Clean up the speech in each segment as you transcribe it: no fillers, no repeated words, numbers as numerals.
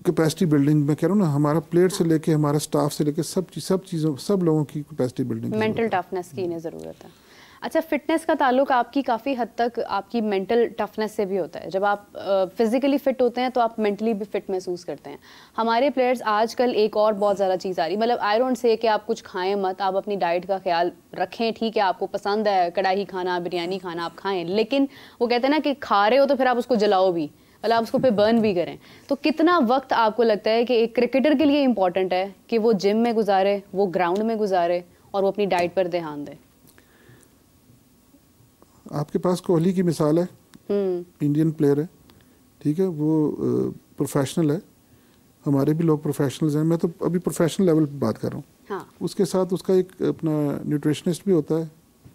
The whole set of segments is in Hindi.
कैपेसिटी बिल्डिंग में कह रहा हूँ ना, हमारा प्लेयर से लेके हमारा स्टाफ से लेके सब लोगों की कैपेसिटी बिल्डिंग, मेंटल टफनेस की इन्हें ज़रूरत है। अच्छा, फिटनेस का ताल्लुक आपकी काफ़ी हद तक आपकी मेंटल टफनेस से भी होता है। जब आप फिजिकली फिट होते हैं तो आप मेंटली भी फिट महसूस करते हैं। हमारे प्लेयर्स आजकल एक और बहुत ज़्यादा चीज़ आ रही, मतलब आई डोंट से कि आप कुछ खाएं मत, आप अपनी डाइट का ख्याल रखें, ठीक है, आपको पसंद है कढ़ाई खाना, बिरयानी खाना, आप खाएं, लेकिन वो कहते हैं ना कि खा रहे हो तो फिर आप उसको जलाओ भी, मतलब आप उसको पे बर्न भी करें। तो कितना वक्त आपको लगता है कि एक क्रिकेटर के लिए इंपॉर्टेंट है कि वो जिम में गुजारे, वो ग्राउंड में गुजारे और वो अपनी डाइट पर ध्यान दे? आपके पास कोहली की मिसाल है, इंडियन प्लेयर है, ठीक है, वो प्रोफेशनल है, हमारे भी लोग प्रोफेशनल्स हैं, मैं तो अभी प्रोफेशनल लेवल पे बात कर रहा हूँ। हाँ। उसके साथ उसका एक अपना न्यूट्रिशनिस्ट भी होता है,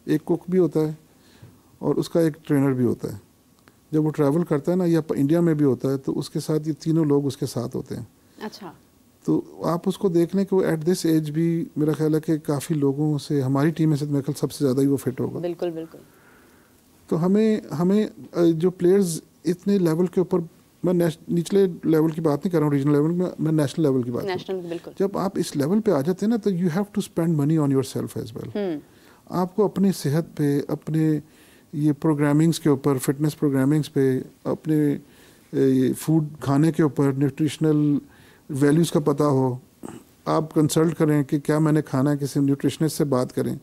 एक कुक भी होता है और उसका एक ट्रेनर भी होता है। जब वो ट्रैवल करता है ना, या इंडिया में भी होता है, तो उसके साथ ये तीनों लोग उसके साथ होते हैं। अच्छा। तो आप उसको देख लें कि वो एट दिस एज भी मेरा ख्याल है कि काफ़ी लोगों से, हमारी टीम में से मेरे ख्याल सबसे ज़्यादा ही वो फिट होगा। बिल्कुल बिल्कुल। तो हमें जो प्लेयर्स इतने लेवल के ऊपर, मैं निचले लेवल की बात नहीं कर रहा हूँ, रीजनल लेवल में, मैं नेशनल लेवल की बात कर रहा हूँ। बिल्कुल। जब आप इस लेवल पे आ जाते हैं ना, तो you have to spend money on yourself as well. आपको अपनी सेहत पे, अपने ये प्रोग्रामिंग्स के ऊपर, फिटनेस प्रोग्रामिंग्स पे, अपने फूड खाने के ऊपर, न्यूट्रिशनल वैल्यूज़ का पता हो, आप कंसल्ट करें कि क्या मैंने खाना है, किसी न्यूट्रिशनिस्ट से बात करें।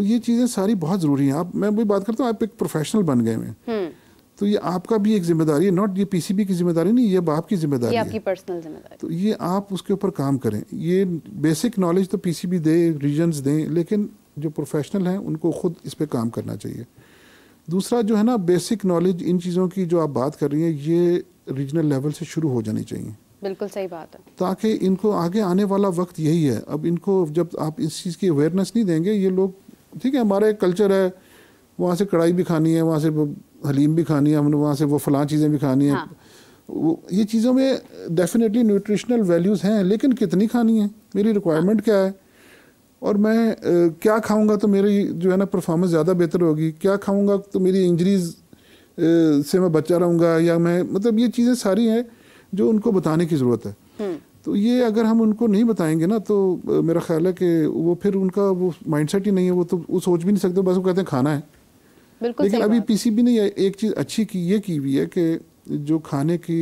ये चीज़ें सारी बहुत ज़रूरी हैं। मैं वही बात करता हूँ, आप एक प्रोफेशनल बन गए हैं, तो ये आपका भी एक जिम्मेदारी है, नॉट ये पीसीबी की जिम्मेदारी नहीं, ये आपकी जिम्मेदारी है, आपकी पर्सनल जिम्मेदारी। तो ये आप उसके ऊपर काम करें। ये बेसिक नॉलेज तो पीसीबी दे, रीजन्स दें, लेकिन जो प्रोफेशनल हैं उनको खुद इस पे काम करना चाहिए। दूसरा जो है ना, बेसिक नॉलेज इन चीज़ों की जो आप बात कर रही हैं, ये रीजनल लेवल से शुरू हो जानी चाहिए। बिल्कुल सही बात है। ताकि इनको आगे आने वाला वक्त यही है। अब इनको जब आप इस चीज़ की अवेयरनेस नहीं देंगे, ये लोग, ठीक है, हमारा एक कल्चर है, वहाँ से कढ़ाई भी खानी है, वहाँ से हलीम भी खानी है, हमने वहाँ से वो फलां चीज़ें भी खानी है। हाँ। ये चीज़ों में डेफिनेटली न्यूट्रिशनल वैल्यूज़ हैं, लेकिन कितनी खानी है, मेरी रिक्वायरमेंट क्या है, और मैं क्या खाऊंगा तो मेरी जो है ना परफॉर्मेंस ज़्यादा बेहतर होगी, क्या खाऊंगा तो मेरी इंजरीज से मैं बचा रहूँगा, या मैं, मतलब ये चीज़ें सारी हैं जो उनको बताने की ज़रूरत है। तो ये अगर हम उनको नहीं बताएंगे ना, तो मेरा ख्याल है कि वो फिर उनका वो माइंडसेट ही नहीं है, वो तो वो सोच भी नहीं सकते, बस वो कहते हैं खाना है। बिल्कुल। लेकिन अभी पीसीबी ने एक चीज़ अच्छी की हुई है कि जो खाने की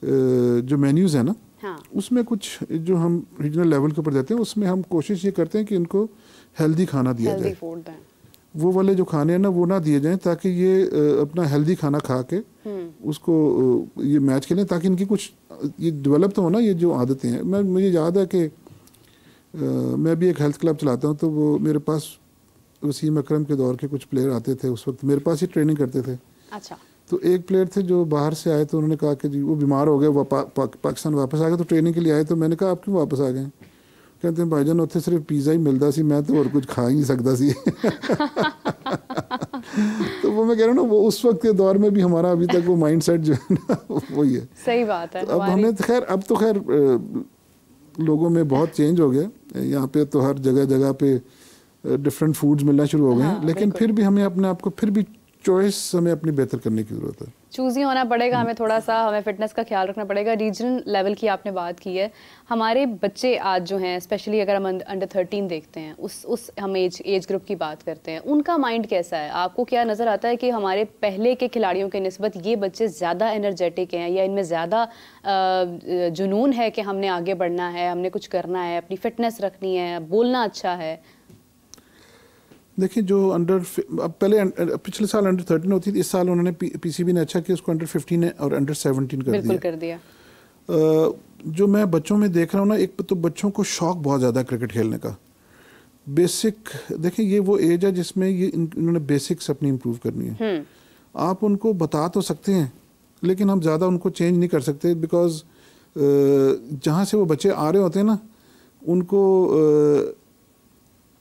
जो मेन्यूज़ है ना, हाँ। उसमें कुछ जो हम रीजनल लेवल के ऊपर देते हैं, उसमें हम कोशिश ये करते हैं कि इनको हेल्दी खाना दिया जाए। वो वाले जो खाने हैं ना, वो ना दिए जाएं, ताकि ये अपना हेल्दी खाना खा के उसको ये मैच खेलें, ताकि इनकी कुछ ये डेवलप तो हो ना, ये जो आदतें हैं। मुझे याद है कि मैं भी एक हेल्थ क्लब चलाता हूँ, तो वो मेरे पास वसीम अकरम के दौर के कुछ प्लेयर आते थे, उस वक्त मेरे पास ही ट्रेनिंग करते थे। अच्छा। तो एक प्लेयर थे जो बाहर से आए, तो उन्होंने कहा कि जी वो बीमार हो गए, वो पाकिस्तान वापस आ गए, तो ट्रेनिंग के लिए आए। तो मैंने कहा आप क्यों वापस आ गए? कहते हैं भाईजान उत्थे सिर्फ पिज़्ज़ा ही मिलता सी, मैं तो और कुछ खा ही नहीं सकता सी। तो वो मैं कह रहा हूँ ना, वो उस वक्त के दौर में भी हमारा अभी तक वो माइंडसेट जो है ना, वही है। सही बात है। तो अब हमने अब तो खैर लोगों में बहुत चेंज हो गया। यहाँ पे तो हर जगह पे डिफरेंट फूड्स मिलना शुरू हो गए हैं, लेकिन फिर भी हमें अपने आप को, फिर भी चॉइस हमें अपनी बेहतर करने की ज़रूरत है। चूज़ी होना पड़ेगा हमें, थोड़ा सा हमें फिटनेस का ख्याल रखना पड़ेगा। रीजनल लेवल की आपने बात की है, हमारे बच्चे आज जो हैं, स्पेशली अगर हम अंडर 13 देखते हैं, उस हम एज ग्रुप की बात करते हैं, उनका माइंड कैसा है? आपको क्या नज़र आता है कि हमारे पहले के खिलाड़ियों के निस्बत ये बच्चे ज़्यादा एनर्जेटिक हैं, या इनमें ज़्यादा जुनून है कि हमने आगे बढ़ना है, हमने कुछ करना है, अपनी फिटनेस रखनी है, बोलना अच्छा है? देखिए, जो पिछले साल अंडर 13 होती थी, इस साल उन्होंने पीसीबी ने अच्छा किया, उसको अंडर 15 और अंडर 17 कर दिया। जो मैं बच्चों में देख रहा हूँ ना, एक तो बच्चों को शौक बहुत ज़्यादा क्रिकेट खेलने का। बेसिक देखिए, ये वो एज है जिसमें ये इन्होंने बेसिक्स अपनी इम्प्रूव करनी है। आप उनको बता तो सकते हैं, लेकिन हम ज़्यादा उनको चेंज नहीं कर सकते, बिकॉज जहाँ से वो बच्चे आ रहे होते हैं ना, उनको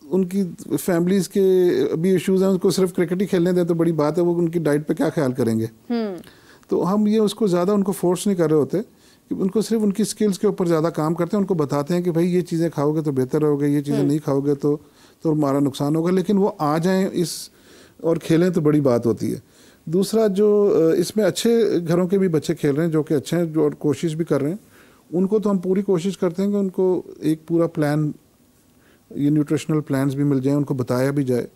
उनकी फैमिलीज़ के भी इश्यूज़ हैं, उनको सिर्फ क्रिकेट ही खेलने दें तो बड़ी बात है, वो उनकी डाइट पे क्या ख्याल करेंगे। तो हम ये उसको ज़्यादा उनको फोर्स नहीं कर रहे होते, कि उनको सिर्फ उनकी स्किल्स के ऊपर ज़्यादा काम करते हैं, उनको बताते हैं कि भाई ये चीज़ें खाओगे तो बेहतर रहोगे, ये चीज़ें नहीं खाओगे तो हमारा नुकसान होगा। लेकिन वो आ जाएं इस और खेलें तो बड़ी बात होती है। दूसरा जो इसमें अच्छे घरों के भी बच्चे खेल रहे हैं जो कि अच्छे हैं, जो और कोशिश भी कर रहे हैं, उनको तो हम पूरी कोशिश करते हैं कि उनको एक पूरा प्लान, ये न्यूट्रिशनल प्लान्स भी मिल जाए, उनको बताया भी जाए।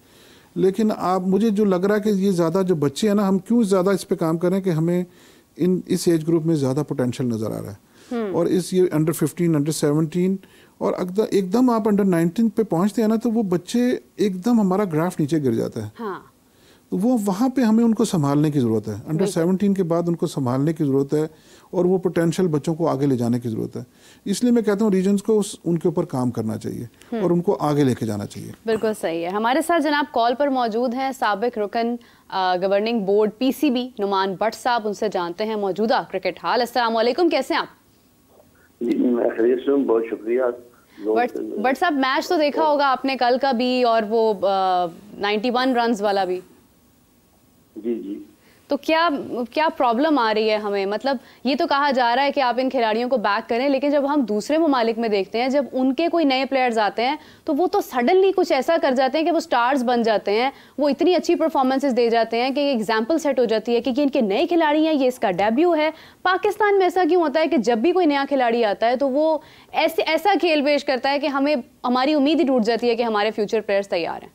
लेकिन आप, मुझे जो लग रहा है कि ये ज़्यादा जो बच्चे हैं ना, हम क्यों ज़्यादा इस पे काम करें कि हमें इस एज ग्रुप में ज़्यादा पोटेंशियल नज़र आ रहा है। और इस ये अंडर 15, अंडर 17 और अगर एकदम आप अंडर 19 पे पहुंचते हैं ना, तो वो बच्चे एकदम हमारा ग्राफ नीचे गिर जाता है। हाँ। तो वो वहाँ पे हमें उनको संभालने की ज़रूरत है। अंडर 17 के बाद उनको संभालने की ज़रूरत है और वो पोटेंशियल बच्चों को आगे ले जाने की ज़रूरत है। इसलिए मैं कहता हूँ रीजन्स को उनके ऊपर काम करना चाहिए और उनको आगे लेके जाना चाहिए। बिल्कुल सही है। हमारे साथ जनाब कॉल पर मौजूद हैं साबिक रुकन governing board PCB Nauman Butt साहब, उनसे जानते हैं मौजूदा क्रिकेट हाल। अस्सलाम वालेकुम, कैसे हैं आप? जी मैं खैरियत से हूं, बहुत शुक्रिया। भट्ट साहब, मैच तो देखा होगा आपने कल का भी और वो 91 रन्स वाला भी। जी जी। तो क्या प्रॉब्लम आ रही है हमें? मतलब ये तो कहा जा रहा है कि आप इन खिलाड़ियों को बैक करें, लेकिन जब हम दूसरे ममालिक में देखते हैं, जब उनके कोई नए प्लेयर्स आते हैं तो वो तो सडनली कुछ ऐसा कर जाते हैं कि वो स्टार्स बन जाते हैं, वो इतनी अच्छी परफॉर्मेंसेस दे जाते हैं कि एग्जाम्पल सेट हो जाती है कि ये इनके नए खिलाड़ी हैं, ये इसका डेब्यू है। पाकिस्तान में ऐसा क्यों होता है कि जब भी कोई नया खिलाड़ी आता है तो वो ऐसा खेल पेश करता है कि हमारी उम्मीद ही टूट जाती है कि हमारे फ्यूचर प्लेयर्स तैयार हैं?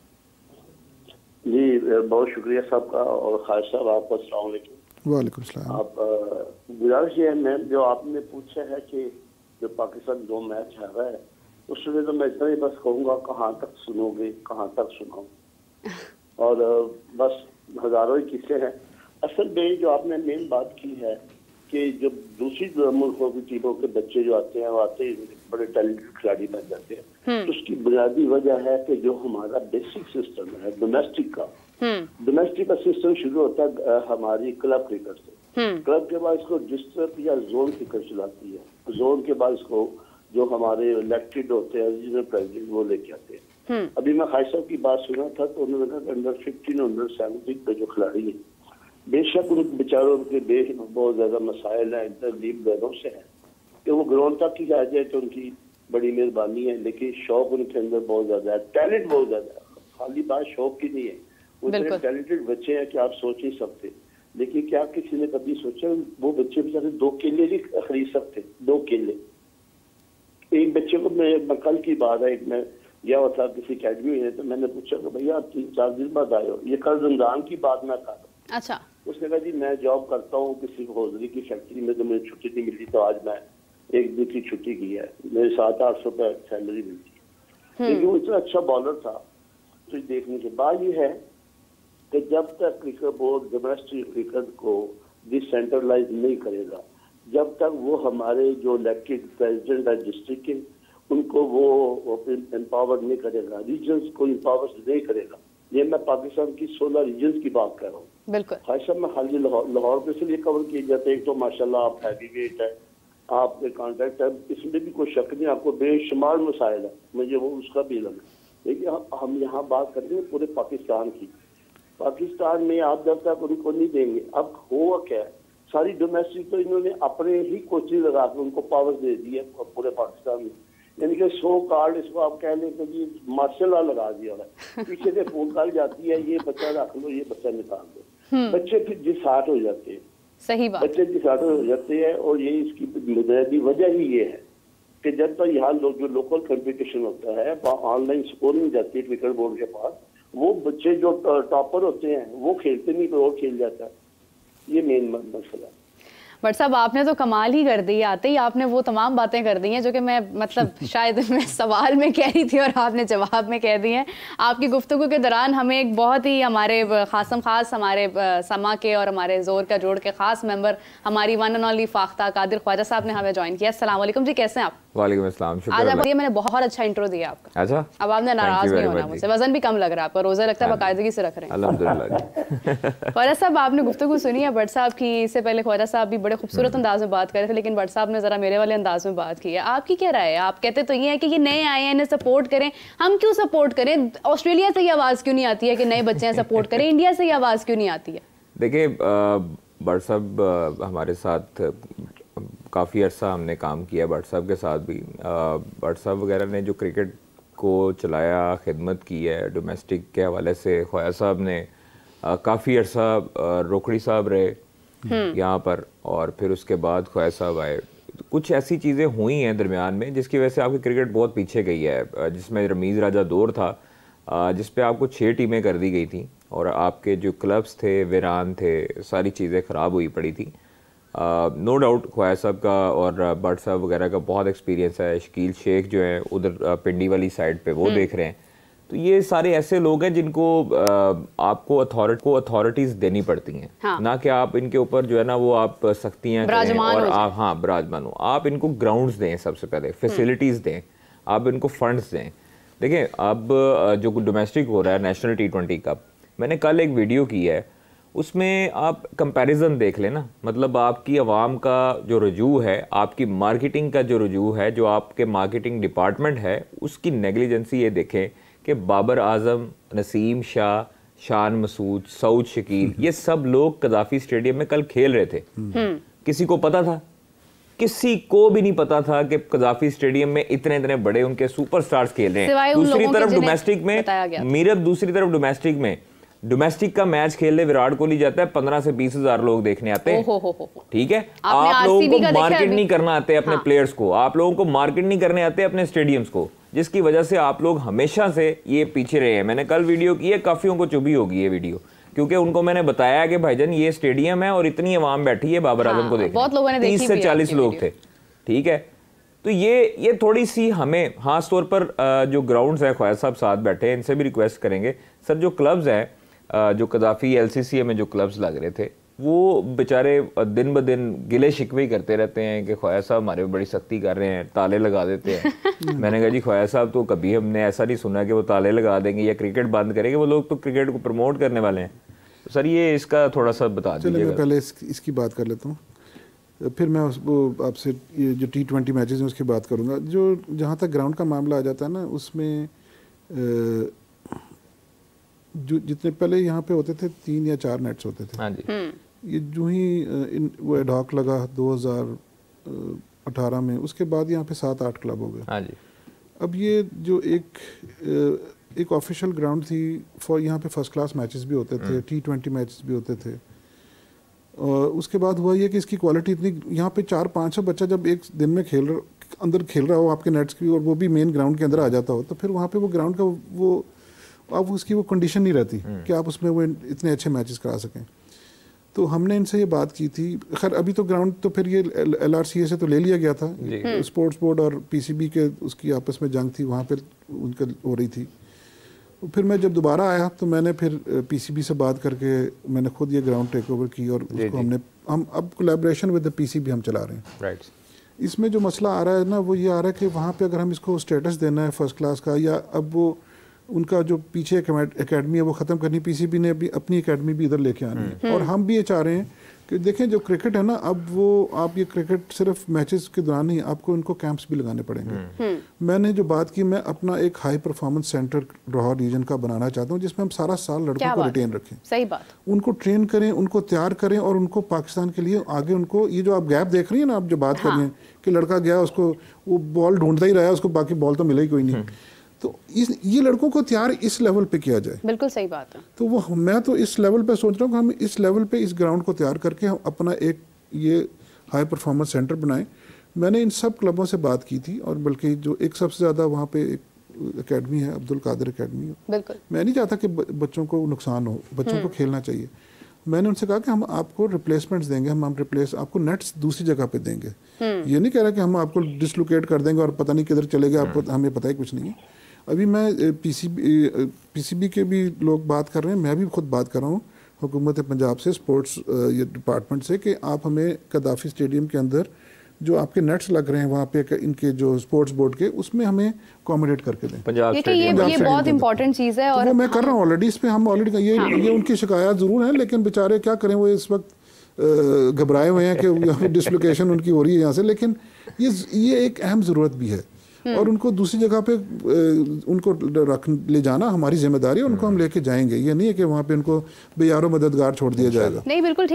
जी बहुत शुक्रिया साहब का, और खास साहब आपको अस्सलाम वालेकुम। वालेकुम सलाम। आप गुजारिश ये है मैम, जो आपने पूछा है कि जो पाकिस्तान 2 मैच हारा है, उसमें तो मैं इतना ही बस कहूँगा, कहाँ तक सुनोगे, कहाँ तक सुनाओ। और बस हजारों ही किस्से हैं। असल में जो आपने मेन बात की है कि जब दूसरी मुल्कों की टीमों के बच्चे जो आते हैं, वो आते ही बड़े टैलेंटेड खिलाड़ी बन जाते हैं। तो उसकी बुनियादी वजह है कि जो हमारा बेसिक सिस्टम है डोमेस्टिक का, डोमेस्टिक का सिस्टम शुरू होता है हमारी क्लब क्रिकेट से। क्लब के बाद इसको डिस्ट्रिक्ट या जोन क्रिकेट चलाती है। जोन के बाद इसको जो हमारे इलेक्टेड होते हैं रीजनल प्रेसिडेंट, वो लेके आते हैं। अभी मैं खाई साहब की बात सुना था तो उन्होंने कहा अंडर 15 अंडर 17 पे जो खिलाड़ी है, बेशक उन बेचारों के बहुत ज्यादा मसाइल हैं, इंटरलीग दरों से है कि वो ग्राउंड तक ही आ जाए तो उनकी बड़ी मेहरबानी है, लेकिन शौक उनके अंदर बहुत ज्यादा है, टैलेंट बहुत ज्यादा है। खाली बात शौक की नहीं है, वो इतने टैलेंटेड बच्चे हैं कि आप सोच नहीं सकते। लेकिन क्या किसी ने कभी सोचा वो बच्चे बेचारे 2 केले भी खरीद सकते? 2 केले। एक बच्चे को मैं कल की बात है, मैं गया हुआ था किसी अकेडमी में, तो मैंने पूछा कि भैया आप 3-4 दिन बाद आए हो, ये कल रमजान की बात मैं कर रहा हूँ। अच्छा। उसने कहा जी मैं जॉब करता हूँ किसी हौजरी की फैक्ट्री में, तो मुझे छुट्टी नहीं मिली, तो आज मैं 1 दिन की छुट्टी की है, मेरे 700-800 रुपये सैलरी मिलती है। लेकिन वो इतना अच्छा बॉलर था। तो देखने के बाद ये है कि जब तक क्रिकेट बोर्ड डोमेस्टिक क्रिकेट को डिसेंट्रलाइज नहीं करेगा, जब तक वो हमारे जो इलेक्टेड प्रेसिडेंट है डिस्ट्रिक्ट के, उनको वो एम्पावर नहीं करेगा, रीजन्स को एम्पावर नहीं करेगा। ये मैं पाकिस्तान की 16 रीजन्स की बात कर रहा हूँ। बिल्कुल। खासा में हाल लाहौर पे इसलिए कवर किए जाते हैं। एक तो माशाल्लाह आप हैवी वेट है, आपके कॉन्ट्रैक्ट है, इसमें भी कोई शक नहीं, आपको बेशुमार मसाइल है, मुझे वो उसका भी इल्म है। लेकिन हम यहाँ बात करते हैं पूरे पाकिस्तान की। पाकिस्तान में आप जब तक उनको नहीं देंगे, अब हुआ क्या है, सारी डोमेस्टिक तो इन्होंने अपने ही कोचिंग लगा के उनको पावर दे दी है पूरे पाकिस्तान में। यानी कि 100 कार्ड इसको आप कह लें कि जी मार्शल लॉ लगा दिया है, पीछे से फोन कॉल जाती है, ये बच्चा रख लो, ये बच्चा निकाल दो। बच्चे फिर डिसहार्ट हो जाते हैं। सही बात। बच्चे डिसहार्ट हो जाते हैं, और ये इसकी बुनियादी वजह ही ये है कि जब तक यहाँ जो लोकल कंपटीशन होता है, ऑनलाइन स्कोरिंग जाती है क्रिकेट बोर्ड के पास, वो बच्चे जो टॉपर होते हैं वो खेलते नहीं, तो वो खेल जाता है। ये मेन मसला है। बट साहब आपने तो कमाल ही कर दी, आते ही आपने वो तमाम बातें कर दी हैं जो कि मैं मतलब शायद मैं सवाल में कह रही थी और आपने जवाब में कह दी हैं। आपकी गुफ्तगू के दौरान हमें एक बहुत ही हमारे खास हमारे समा के और हमारे जोर का जोड़ के खास मेंबर हमारी one and only Fakhta Qadir Khwaja साहब ने हमें ज्वाइन किया। अस्सलाम वालेकुम जी, कैसे हैं आप? वालेकुम अस्सलाम। आज आप मैंने बहुत अच्छा इंट्रो दिया आपका। अच्छा, अब आपने नाराज नहीं होना मुझसे, वजन भी कम लग रहा है आपका, रोजा लगता है बाकायदगी से रख रहे हैं। अल्हम्दुलिल्लाह। ख्वाजा साहब आपने गुफ्तगू सुनी है भट्ट साहब की, इससे पहले ख्वाजा साहब भी बड़े खूबसूरत अंदाज में बात कर रहे थे, लेकिन भट्ट साहब ने जरा मेरे वाले अंदाज में बात की है। आपकी क्या राय है? आप कहते तो ये है कि ये नए आए हैं, इन्हें सपोर्ट करें। हम क्यों सपोर्ट करें? ऑस्ट्रेलिया से ये आवाज़ क्यों नहीं आती है कि नए बच्चे हैं सपोर्ट करें? इंडिया से ये आवाज़ क्यों नहीं आती है? देखिए भट्ट साहब हमारे साथ काफ़ी अर्सा हमने काम किया, भट्ट साहब के साथ भी। भट्ट साहब वगैरह ने जो क्रिकेट को चलाया, खिदमत की है डोमेस्टिक के हवाले से, ख्वाजा साहब ने काफ़ी अरसा रोकड़ी साहब रहे यहाँ पर, और फिर उसके बाद ख्वाजा साहब आए। कुछ ऐसी चीज़ें हुई हैं दरमियान में जिसकी वजह से आपकी क्रिकेट बहुत पीछे गई है, जिसमें रमीज़ राजा दौर था जिस पे आपको 6 टीमें कर दी गई थी और आपके जो क्लब्स थे वीरान थे, सारी चीज़ें ख़राब हुई पड़ी थी। नो डाउट ख्वाजा साहब का और भट्ट साहब वगैरह का बहुत एक्सपीरियंस है। शकील शेख जो है उधर पिंडी वाली साइड पे वो देख रहे हैं। तो ये सारे ऐसे लोग हैं जिनको आपको अथॉरिटीज देनी पड़ती हैं। हाँ। ना कि आप इनके ऊपर जो है ना वो आप सख्तियां करें और आप बराजमान हो। आप इनको ग्राउंड्स दें, सबसे पहले फैसिलिटीज दें, आप इनको फंड्स दें। देखें अब जो डोमेस्टिक हो रहा है नेशनल T20 कप, मैंने कल एक वीडियो की है, उसमें आप कंपैरिजन देख लें ना। मतलब आपकी आवाम का जो रुजू है, आपकी मार्केटिंग का जो रुजू है, जो आपके मार्केटिंग डिपार्टमेंट है, उसकी नेग्लिजेंसी ये देखें कि बाबर आजम, नसीम शाह, शान मसूद, सऊद शकील, ये सब लोग कदाफी स्टेडियम में कल खेल रहे थे। किसी को पता था? किसी को भी नहीं पता था कि कदाफी स्टेडियम में इतने इतने बड़े उनके सुपरस्टार्स खेल रहे हैं। दूसरी तरफ डोमेस्टिक में मीरब, दूसरी तरफ डोमेस्टिक में डोमेस्टिक का मैच खेलने विराट कोहली जाता है, 15 से 20 हजार लोग देखने आते हैं। ठीक है, आप लोगों को मार्केट नहीं करना आते अपने प्लेयर्स को, आप लोगों को मार्केट नहीं करने आते अपने स्टेडियम्स को, जिसकी वजह से आप लोग हमेशा से ये पीछे रहे हैं। मैंने कल वीडियो की है, काफियों को चुभी होगी ये वीडियो, क्योंकि उनको मैंने बताया कि भाईजान ये स्टेडियम है और इतनी आवाम बैठी है बाबर आजम को देखने, 30 से 40 लोग थे। ठीक है, तो ये थोड़ी सी हमें खास तौर पर जो ग्राउंड्स है, ख्वाजा साहब साथ बैठे हैं, इनसे भी रिक्वेस्ट करेंगे सर, जो क्लब्स हैं, जो कदाफी LCCA में जो क्लब्स लग रहे थे, वो बेचारे दिन ब दिन गिले शिकवे ही करते रहते हैं कि ख्वाजा साहब हमारे बड़ी सख्ती कर रहे हैं, ताले लगा देते हैं। मैंने कहा जी ख्वाजा साहब तो कभी हमने ऐसा नहीं सुना कि वो ताले लगा देंगे या क्रिकेट बंद करेंगे, वो लोग तो क्रिकेट को प्रमोट करने वाले हैं। तो सर ये इसका थोड़ा सा बता दीजिए। मैं पहले इसकी बात कर लेता हूँ, फिर मैं आपसे ये जो T20 मैचेस हैं उसकी बात करूँगा। जो जहाँ तक ग्राउंड का मामला आ जाता है ना, उसमें जो जितने पहले यहाँ पे होते थे 3 या 4 नेट्स होते थे। हाँ जी। ये जो ही वो एडॉक लगा 2018 में, उसके बाद यहाँ पे 7-8 क्लब हो गए। हाँ जी। अब ये जो एक ऑफिशियल ग्राउंड थी फॉर, यहाँ पे फर्स्ट क्लास मैचेस भी होते थे, T20 मैचेस भी होते थे। और उसके बाद हुआ ये कि इसकी क्वालिटी इतनी, यहाँ पे 400-500 बच्चा जब एक दिन में अंदर खेल रहा हो आपके नेट्स की, और वो भी मेन ग्राउंड के अंदर आ जाता हो, तो फिर वहाँ पे वो ग्राउंड का वो अब उसकी वो कंडीशन नहीं रहती कि आप उसमें वो इतने अच्छे मैचेस करा सकें। तो हमने इनसे ये बात की थी। खैर अभी तो ग्राउंड तो फिर ये LRCA से तो ले लिया गया था, स्पोर्ट्स बोर्ड और PCB के उसकी आपस में जंग थी, वहाँ पर उनका हो रही थी। फिर मैं जब दोबारा आया तो मैंने फिर PCB से बात करके मैंने खुद ये ग्राउंड टेक ओवर की, और उसको हम अब कोलैबोरेशन विद द PCB हम चला रहे हैं। राइट। इसमें जो मसला आ रहा है ना, वो ये आ रहा है कि वहाँ पे अगर हम इसको स्टेटस देना है फर्स्ट क्लास का, या अब वो उनका जो पीछे एकेडमी है वो ख़त्म करनी, PCB ने भी अपनी एकेडमी भी इधर लेके आनी है। और हम भी ये चाह रहे हैं कि देखें जो क्रिकेट है ना, अब वो आप ये क्रिकेट सिर्फ मैचेस के दौरान नहीं, आपको इनको कैंप्स भी लगाने पड़ेंगे। मैंने जो बात की, मैं अपना एक high performance centre Lahore region का बनाना चाहता हूँ, जिसमें हम सारा साल लड़कों को रिटेन रखें। सही बात। उनको ट्रेन करें, उनको तैयार करें, और उनको पाकिस्तान के लिए आगे उनको, ये जो आप गैप देख रही है ना, आप जो बात कर रही हैं कि लड़का गया, उसको वो बॉल ढूंढता ही रहा, उसको बाकी बॉल तो मिला ही कोई नहीं। तो ये लड़कों को तैयार इस लेवल पे किया जाए। बिल्कुल सही बात है। तो वो मैं तो इस लेवल पे सोच रहा हूँ कि हम इस लेवल पे इस ग्राउंड को तैयार करके हम अपना एक ये हाई परफॉर्मेंस सेंटर बनाएं। मैंने इन सब क्लबों से बात की थी, और बल्कि जो एक सबसे ज़्यादा वहाँ पे एक एकेडमी है, अब्दुल कादिर एकेडमी। बिल्कुल, मैं नहीं चाहता कि बच्चों को नुकसान हो, बच्चों को खेलना चाहिए। मैंने उनसे कहा कि हम आपको रिप्लेसमेंट्स देंगे, हम आपको नेट्स दूसरी जगह पे देंगे। ये नहीं कह रहा कि हम आपको डिसलोकेट कर देंगे और पता नहीं किधर चले गए, आपको हमें पता ही कुछ नहीं है। अभी मैं PCB के भी लोग बात कर रहे हैं, मैं भी खुद बात कर रहा हूँ हुकूमत पंजाब से, स्पोर्ट्स ये डिपार्टमेंट से, कि आप हमें कदाफी स्टेडियम के अंदर जो आपके नेट्स लग रहे हैं वहाँ पे इनके जो स्पोर्ट्स बोर्ड के, उसमें हमें अकोमोडेट करके दें। ये बहुत इंपॉर्टेंट चीज़ है, और वो मैं कर रहा हूँ ऑलरेडी। इस पर हम ऑलरेडी ये उनकी शिकायत ज़रूर है, लेकिन बेचारे क्या करें, वो इस वक्त घबराए हुए हैं कि डिसलोकेशन उनकी हो रही है यहाँ से। लेकिन ये एक अहम ज़रूरत भी है, और उनको दूसरी जगह पे उनको ले जाना हमारी जिम्मेदारी है, उनको हम लेके जाएंगे। ये नहीं है कि वहाँ पे उनको बेयारो मददगार छोड़ दिया जाएगा। नहीं, बिल्कुल।